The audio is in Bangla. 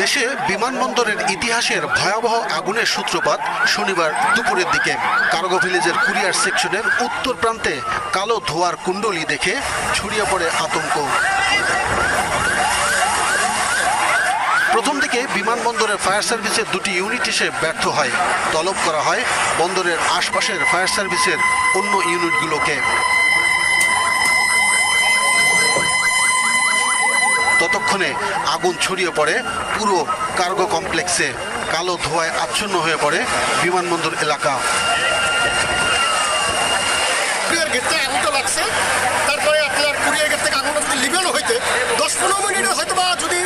দেশে বিমানবন্দরের ইতিহাসের ভয়াবহ আগুনের সূত্রপাত শনিবার দুপুরের দিকে কার্গো ভিলেজের কুরিয়ার সেকশনের উত্তর প্রান্তে কালো ধোঁয়ার কুণ্ডলী দেখে ছড়িয়ে পড়ে আতঙ্ক। প্রথম দিকে বিমানবন্দরের ফায়ার সার্ভিসের দুটি ইউনিট এসে ব্যর্থ হয়। তলব করা হয় বন্দরের আশপাশের ফায়ার সার্ভিসের অন্য ইউনিটগুলোকে। ততক্ষণে আগুন ছড়িয়ে পড়ে পুরো কার্গো কমপ্লেক্সে। কালো ধোঁয়ায় আচ্ছন্ন হয়ে পড়ে বিমানবন্দর এলাকা। কুরিয়ার গেট থেকে আগুনটা লাগছে, তারপরে আপনার কুরিয়ার গেট থেকে আগুনটা যদি লিবেল হইতে 10-15 মিনিটে হয়তো বা যদি